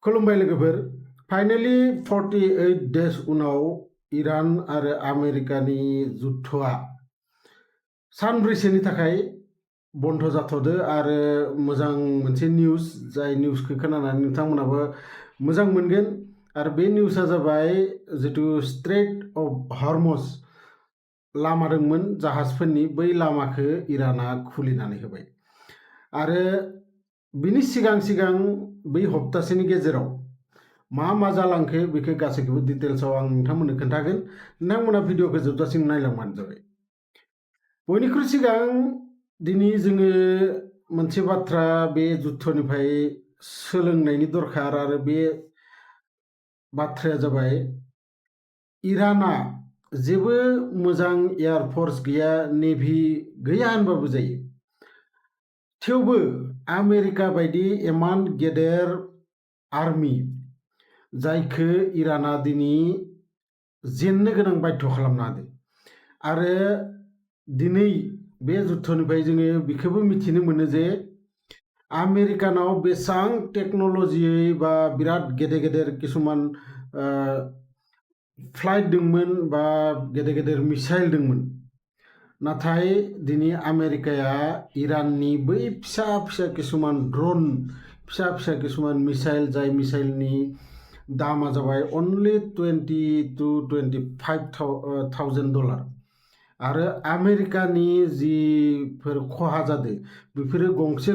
खुलुमबाय लोगोफोर। Finally 48 days उनाव इरान आरो आमेरिकानि जुद्धआ सानब्रैसोनि थाखाय बन्द जाथ'दो आरो मोजां मोनसे निउस, जाय निउसखौ खोनानानै नोंथांमोनाबो मोजां मोनगोन। आरो बे निउसआ जाबाय जिथु स्ट्रेट अफ हर्मुज लामा दंमोन जाहाजफोरनि, बै लामाखौ इराना खुलिनानै होबाय। आरो बिनि सिगां बै हप्तासेनि गेजेराव मा जालांखो बेखौ गासैखौबो डिटेल्सआव आं नोंथांमोननो खोन्थागोन। नोंथांमोना भिडिअखौ जोबजासिम नायलांबानो जाबाय। बयनिख्रुइ सिगां दिनै जोङो मोनसे बाथ्रा बे जुद्धनिफ्राय सोलोंनायनि दरखार, आरो बे बाथ्राया जाबाय इराना जेबो मोजां एयारफोर्स गैया, नेभि गैया होनबाबो जायो। थेवबो आमेरिका बायदि इमान गेदेर आर्मि, जायखौ इराना दिनै जेननो गोनां बाध्य खालामना होदो। आरो दिनै बे जुद्धनिफ्राय जोङो बेखौबो मिथिनो मोनो जे आमेरिकानाव बेसेबां टेक्न'लजियै बा बिराद गेदेर किसुमान फ्लाइट दंमोन बा गेदेर मिसाइल दंमोन। नाथाय दिनै आमेरिकाया इराननि बै फिसा किसुमान ड्रन, फिसा किसुमान मिसाइल, जाय मिसाइलनि दामा जाबाय अनलि $20,000 to $25,000। आरो आमेरिकानि जिफोर खहा जादों बेफोरो गंसे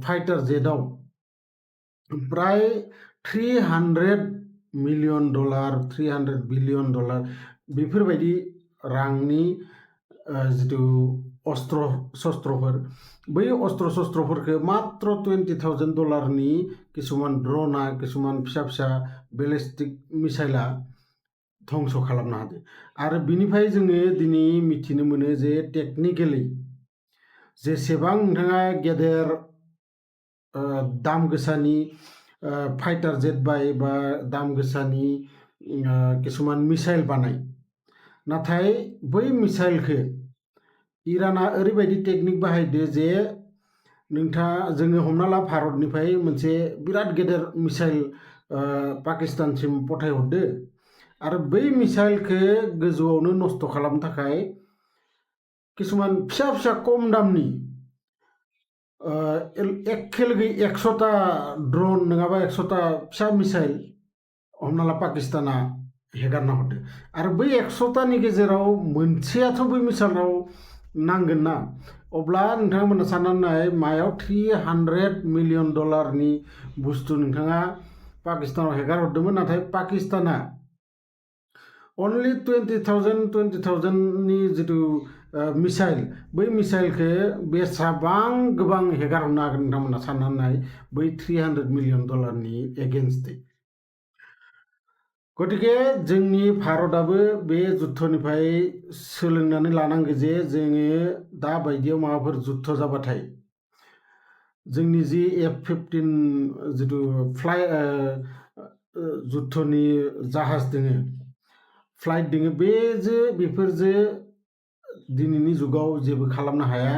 फाइटार जेटआव प्राय $300 मिलियन, $300 बिलियन बेफोरबायदि रांनि जिथु अस्त्र शस्त्रफोर, बै अस्त्र शस्त्रफोरखौ मात्र $20,000नि किसुमान ड्रना, किसुमान फिसा बेलिस्टिक मिसाइला धंस खालामनो हादों। आरो बिनिफ्राय जोङो दिनै मिथिनो मोनो जे टेकनिकेलि जेसेबां नोंथाङा गेदेर दाम गोसानि फाइटार जेट बाय बा दाम गोसानि किसुमान मिसाइल बानाय, नाथाय बै मिसाइलखौ इराना ओरैबायदि टेकनिक बाहायदो जे जोङो हमना ला भारतनिफ्राय मोनसे बिराद गेदेर मिसाइल पाकिस्तानसिम फथायहरदो, आरो बै मिसाइलखौ गोजौआवनो नस्थ खालामनो थाखाय किसुमान फिसा खम दामनि एखे लगे 100टा ड्रन नङाबा 100टा फिसा मिसाइल हमना ला पाकिस्ताना हेगारना हरदो। आरो बै 100टानि गेजेराव मोनसेयाथ' बै मिसाइलाव नांगोन ना। अब्ला नोंथांमोना साननानै नाय, मायाव $300 मिलियन बुस्थु नोंथाङा पाकिस्तानाव हेगार हरदोंमोन, नाथाय पाकिस्ताना अनलि 20,000नि जिथु मिसाइल, बै मिसाइलखौ बेसेबां गोबां हेगार हरनो हागोन नोंथांमोना साननानै नाय, बै $300 मिलियन एगेन्स्टै। गतिके जोंनि भारतआबो बे जुद्धनिफ्राय सोलोंनानै लानांगौ जे जोङो दा बायदियाव माबाफोर जुद्ध जाबाथाय जोंनि जि F-15 जिथु जुद्धनि जाहाज दोङो, फ्लाइट दोङो, बेफोरजों दिनैनि जुगाव जेबो खालामनो हाया।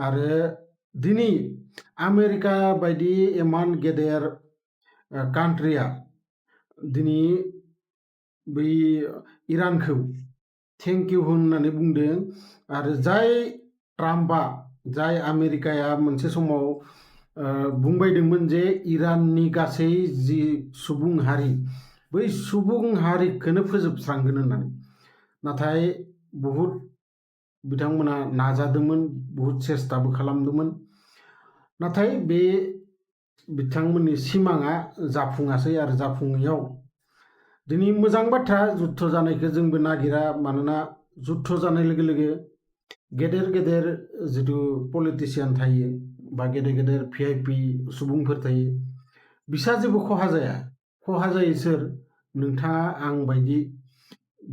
आरो दिनै आमेरिका बायदि इमान गेदेर कान्ट्रिया दिनै बै इरानखौ थेंक इउ होननानै बुंदों। आरो जाय आमेरिकाया मोनसे समाव बुंबायदोंमोन जे इराननि गासै जि सुबुं हारि, बै सुबुं हारिखौनो फोजोबस्रांगोन होननानै, नाथाय बहुद बिथांमोना नाजादोंमोन, बहुद सेस्टाबो खालामदोंमोन, नाथाय बे बिथांमोननि सिमाङा जाफुङासै। आरो जाफुङैयाव दिनै मोजां बाथ्रा, जुद्ध जानायखौ जोंबो नागिरा, मानोना जुद्ध जानाय लोगो लोगो गेदेर जिथु पलिटिसियान थायो बा गेदेर VIP सुबुंफोर थायो, बिसा जेबो खहा जाया। खहा जायो सोर? नोंथाङा आं बायदि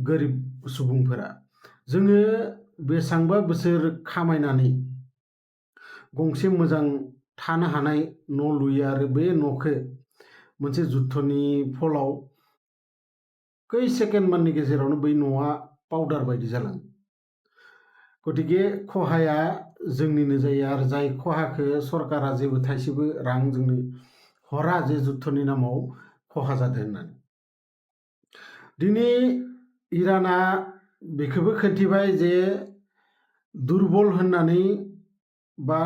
गोरिब सुबुंफोरा। जोङो बेसेबांबा बोसोर खामायनानै गंसे मोजां थानो हानाय न' लुयो, आरो बे न'खौ मोनसे जुद्धनि फलाव खै सेकेन्डमाननि गेजेरावनो बै न'आ पाउडार बायदि जालाङो। गतिके खहाया जोंनिनो जायो। आरो जाय खहाखौ सरकारा जेबो थाइसेबो रां जोंनो हरा जे जुद्धनि नामाव खहा जादों होननानै। दिनै इराना बेखौबो खोन्थिबाय जे दुरबल होननानै बा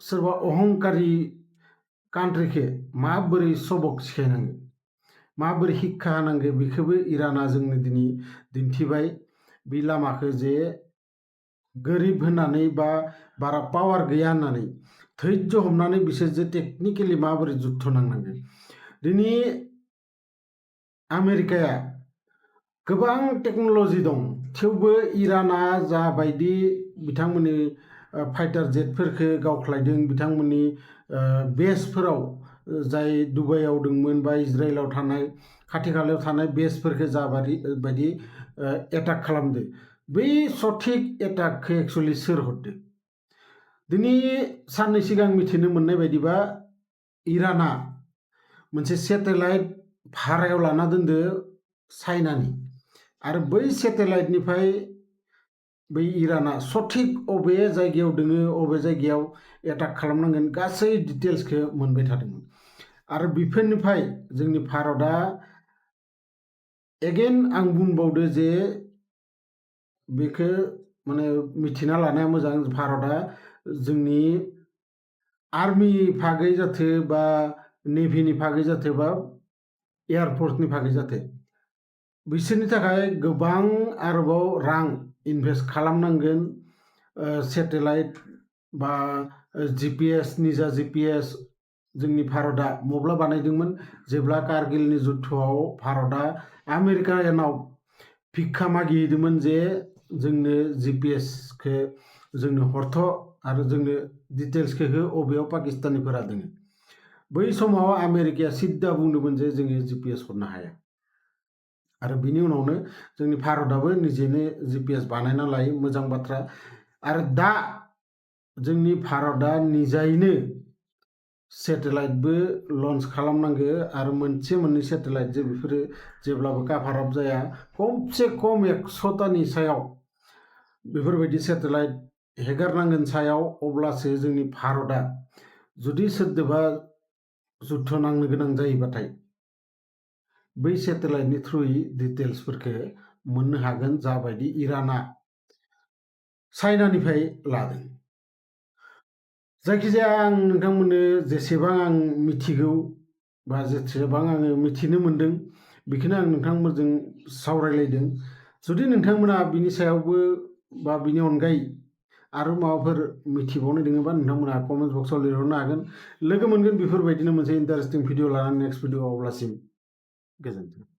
सोरबा अहंकारि कान्ट्रिखौ माबोरै सबक सिखायनांगो, माबोरै शिक्षा होनांगो बेखौबो इराना जोंनो दिनै दिन्थिबाय। बे लामाखौ जे गोरिब होननानै बा बारा पावार गैया होननानै धैर्य हमनानै बिसोर जे टेकनिकेलि माबोरै जुद्ध नांनांगो। दिनै आमेरिकाया गोबां टेक्न'ल'जि दं, थेवबो इराना जाबायदि बिथांमोननि फाइटार जेटफोरखौ गावख्लायदों, बिथांमोननि बेसफोराव जाय दुबाइयाव दंमोन बा इजराइलाव थानाय खाथि खालायाव थानाय बेसफोरखौ जाबायदि एटाक खालामदो, बै सঠিक एटाकखौ एक्सुवेलि सोर हरदो? दिनै साननै सिगां मिथिनो मोननाय बायदिबा इराना मोनसे सेटेलाइट भारायाव लाना दोनदो चाइनानि, आरो बै सेटेलाइटनिफ्राय बै इराना सঠিक अबे जायगायाव दोङो, अबे जायगायाव एटाक खालामनांगोन गासै डिटेल्सखौ मोनबाय थादोंमोन। आरो बेफोरनिफ्राय जोंनि भारतआ एगेन आं बुंबावदो जे बेखौ माने मिथिना लानाया मोजां, भारतआ जोंनि आर्मि भागै जाथो बा नेभिनि भागै जाथो बा एयारफर्सनि भागै जाथो, बिसोरनि थाखाय गोबां आरोबाव रां इनभेस्ट खालामनांगोन। सेटेलाइट बा GPS, निजा GPS जोंनि भारतआ मब्ला बानायदोंमोन? जेब्ला कारगिलनि जुद्धआव भारतआ आमेरिकानाव भिक्षा मागिहैदोंमोन जे जोंनो GPSखौ जोंनो हरथ' आरो जोंनो डिटेल्सखौ हो अबेयाव पाकिस्तानिफोरा दोङो। बै समाव आमेरिकाया सिद्दा बुंदोंमोन जे जोङो GPS हरनो हाया। आरो बिनि उनावनो जोंनि भारतआबो निजेनो GPS बानायना लायो, मोजां बाथ्रा। आरो दा जोंनि भारतआ निजायैनो सेटेलाइटबो लन्च खालामनांगो, आरो मोनसे मोननै सेटेलाइट जे बेफोरो जेब्लाबो काभार आप जाया, खमसे खम 100टानि सायाव बेफोरबायदि सेटेलाइट हेगारनांगोन सायाव, अब्लासो जोंनि भारतआ जुदि सोरदोबा जुद्ध नांनो गोनां जायोबाथाय बै सेटेलाइटनि थ्रुयै डिटेल्सफोरखौ मोननो हागोन, जाबायदि इराना चाइनानिफ्राय लादों। जायखिजाया आं नोंथांमोननो जेसेबां आं मिथिगौ बा जेसेबां आङो मिथिनो मोनदों बेखौनो आं नोंथांमोनजों सावरायलायदों। जुदि नोंथांमोना बिनि सायावबो बा बिनि अनगायै आरो माबाफोर मिथिबावनो दोङोबा नोंथांमोना कमेन्ट बक्सआव लिरहरनो हागोन। लोगो मोनगोन बेफोरबायदिनो मोनसे इन्टारेस्टिं भिडिअ लानानै नेक्स्ट भिडिअ, अब्लासिम गोजोन्थों।